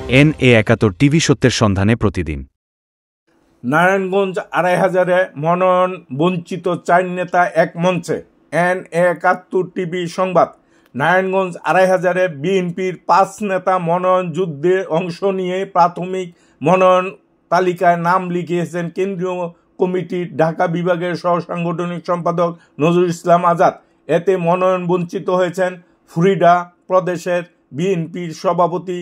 NA71 TV সত্যের সন্ধানে প্রতিদিন। নারায়ণগঞ্জ ২৫০০-এ মনোনয়ন বঞ্চিত ৪ নেতা এক মঞ্চে। NA71 টিভি সংবাদ। নারায়ণগঞ্জ ২৫০০-এ বিএনপির ৫ নেতা মনোনয়ন যুদ্ধে অংশ নিয়ে প্রাথমিক মনোনয়ন তালিকায় নাম লিখিয়েছেন কেন্দ্রীয় কমিটির ঢাকা বিভাগের সহসাংগঠনিক সম্পাদক নজরুল ইসলাম আজাদ। এতে মনোনয়ন বঞ্চিত হয়েছেন ফ্লোরিডা প্রদেশের বিএনপির সভাপতি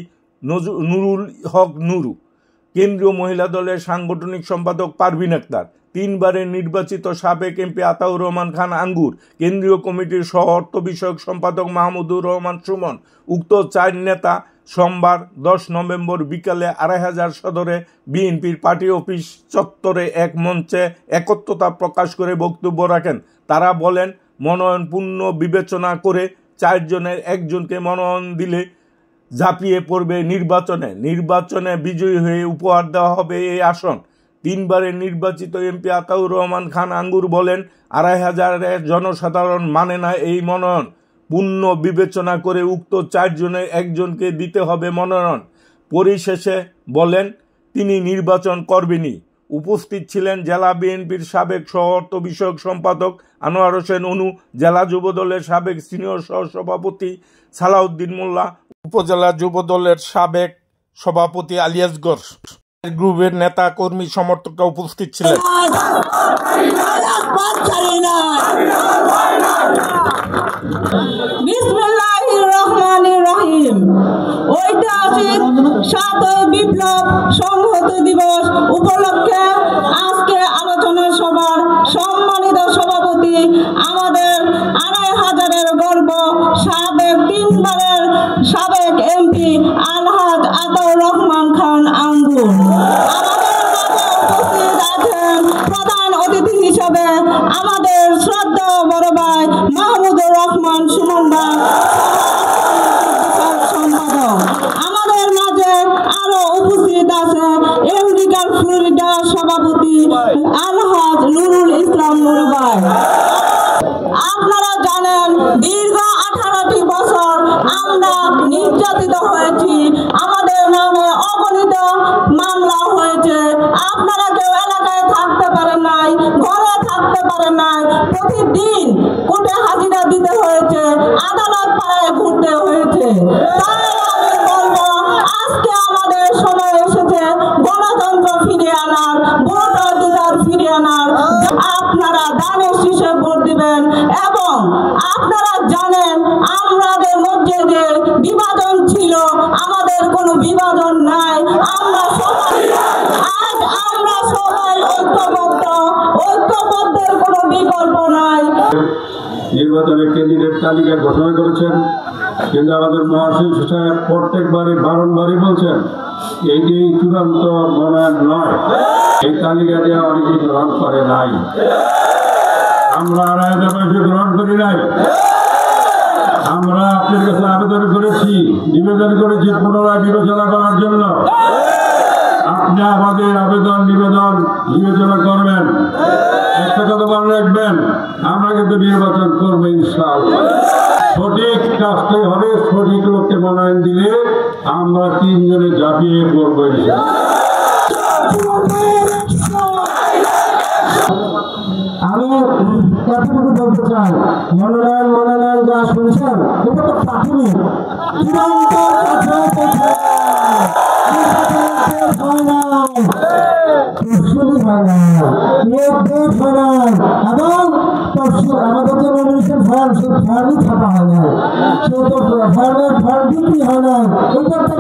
নুরুল হক নুরু, কেন্দ্রীয় মহিলা দলের সাংগঠনিক সম্পাদক পারভিন আক্তার, ৩ বারের নির্বাচিত সাবেক এমপি আতাউর রহমান খান আঙ্গুর, কেন্দ্রীয় কমিটির সহ অর্থ বিষয়ক সম্পাদক মাহমুদুর রহমান সুমন। উক্ত ৪ নেতা সোমবার ১০ নভেম্বর বিকালে ২৫০০ সদরে বিএনপির পার্টি অফিস চত্বরে এক মঞ্চে একত্রতা প্রকাশ করে বক্তব্য রাখেন। তারা বলেন, মনোনয়ন পূর্ণ বিবেচনা করে ৪ জনের একজনকে মনোনয়ন দিলে ঝাঁপিয়ে পড়বে নির্বাচনে বিজয়ী হয়ে উপহার দেওয়া হবে এই আসন। ৩ বারের নির্বাচিত এমপি আতাউর রহমান খান আঙ্গুর বলেন, ২৫০০-এর জনসাধারণ মানে না এই মনোনয়ন। পূর্ণ বিবেচনা করে উক্ত ৪ জনের একজনকে দিতে হবে মনোনয়ন। পরিশেষে বলেন, তিনি নির্বাচন করবেনই। উপস্থিত ছিলেন জেলা বিএনপির সাবেক সহ অর্থ বিষয়ক সম্পাদক আনোয়ার হোসেন অনু, জেলা যুবদলের সাবেক সিনিয়র সহসভাপতি সালাউদ্দিন মোল্লা, উপজেলা যুবদলের সাবেক সভাপতি আলিয়াসগর গ্রুপের নেতা কর্মী সমর্থকরা উপস্থিত ছিলেন। ঐতিহাসিক ৭ই বিপ্লব সংহত দিবস উপলক্ষে আজকে আলোচনা সভার সম্মানিত সভাপতি আমাদের ২৫০০-এর গর্ব সাবেক ৩ বারের সাবেক এমপি আলহাজ আতাউর রহমান খান আঙ্গুর। আমাদের মাঝে উপস্থিত আছেন প্রধান অতিথি হিসেবে আমাদের শ্রদ্ধা বড় ভাই মাহমুদুর রহমান সুমন ভাই। আমাদের মাঝে আরো উপস্থিত আছে আমেরিকার ফ্লোরিডা সভাপতি আলহাজ নুরুল ইসলাম নুরু ভাই। আপনারা জানেন, দীর্ঘ 18টি বছর আমরা নির্যাতিত হয়েছি, আমাদের নামে অগণিত মামলা হয়েছে। আপনারা কেউ এলাকায় থাকতে পারেন নাই, ঘরে থাকতে পারেন নাই, প্রতিদিন কোর্টে হাজিরা দিতে হয়েছে, আদালত পাড়ায় ঘুরতে হয়েছে। তাই আমি বলবো, আজকে আমাদের সময় এসেছে গণতন্ত্র ফিরে আনার, ভোট অধিকার ফিরে আনার। আপনারা দানের শীষে ভোট দিবেন এবং আপনারা জানেন আমাদের মধ্যে যে বিভাজন ছিল, আমাদের কোনো বিভাজন নাই। আমরা সবাই ঐক্যবদ্ধের কোনো বিকল্প নাই। নির্বাচনের ক্যান্ডিডেট তালিকা ঘোষণা করেছেন, কিন্তু আমাদের মহাশিক্ষক সাহেব প্রত্যেকবারই বারংবারই বলছেন এইটি চূড়ান্ত মনোনয়ন নয়। এই তালিকাটি অনেকে গ্রহণ করে নাই। আমরা ২৫০০ গ্রহণ করি নাই। আমরা আপনার কাছে আবেদন করেছি, নিবেদন করেছি পুনরায় বিবেচনা করার জন্য। আপনি আমাদের আবেদন বিবেচনা করবেন। একটা কথা মনে রাখবেন, আমরা কিন্তু নির্বাচন করবো ইনশাআল্লাহ। সঠিক কাজটাই হবে, সঠিক লোককে মনোনয়ন দিলে আমরা ৩ জনে ঝাঁপিয়ে পড়বো ইনশাআল্লাহ। আমি কতটুকু বলতে চাই, মনোনয়ন যা শুনছেন এটা তো প্রাথমিক, এবং আমাদের যে নমিনেশন ফর্ম, সেই ফর্মই ছাপা হয় না, ফর্ম বিক্রি হয় না। এটা একটা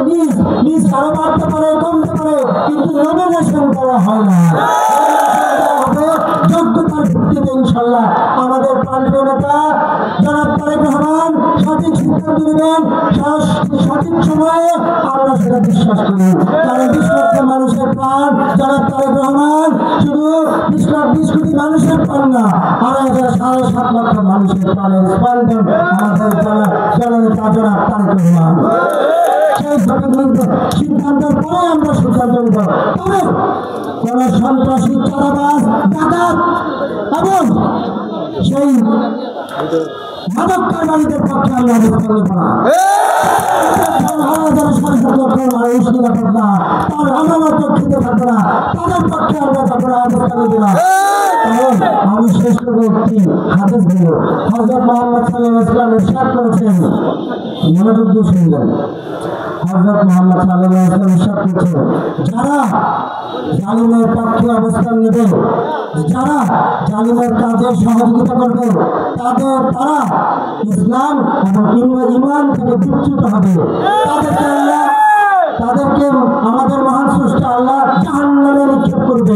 লিস্ট আরো বাড়তে পারে, কমতে পারে, কিন্তু নমিনেশন করা হয় না। যোগ্যতার ভিত্তিতে ইনশাল্লাহ আমাদের প্রান্তীয় নেতা জনাব তারেক রহমান সঠিক সিদ্ধান্ত নেবেন, সঠিক সময়ে আমরা সেটা বিশ্বাস করি। কারণ ২০ লক্ষ মানুষের প্রাণ জনাব তারেক রহমান শুধু ২০ কোটি মানুষের প্রাণ না, ৭.৫ লক্ষ মানুষের প্রাণের স্পন্দন আমাদের জননেতা জনাব তারেক রহমান। সেই সিদ্ধান্তের পরে আমরা সিদ্ধান্ত নেব। তবে কোন সন্ত্রাসী, চাঁদাবাজ, ডাকাত এবং সেই মাদক কারবারিদের পক্ষে আমরা অবস্থান নেব না। মানুষ নিরাপদ না, তার আমানত রক্ষিত থাকবে না, তাদের পক্ষে আমরা তারপরে অবস্থান দেব না। কারণ আমি শেষ করবো একটি হাদিস দিল, হযরত মুহাম্মদ সাল্লাল্লাহু আলাইহি ওয়াসাল্লাম ইরশাদ করেছেন, মনোযোগ দিয়ে শুনবেন। হযরত মুহাম্মদ সাল্লাল্লাহু আলাইহি ওয়াসাল্লাম ইরশাদ করেছেন, যারা জালিমের পক্ষে অবস্থান নেবে, যারা জালিমের কাজে সহযোগিতা করবে, তারা ইসলাম এবং ঈমান থেকে বিচ্যুত হবে। তাদেরকে আমাদের মহান স্রষ্টা আল্লাহ জাহান্নামে নিক্ষেপ করবে।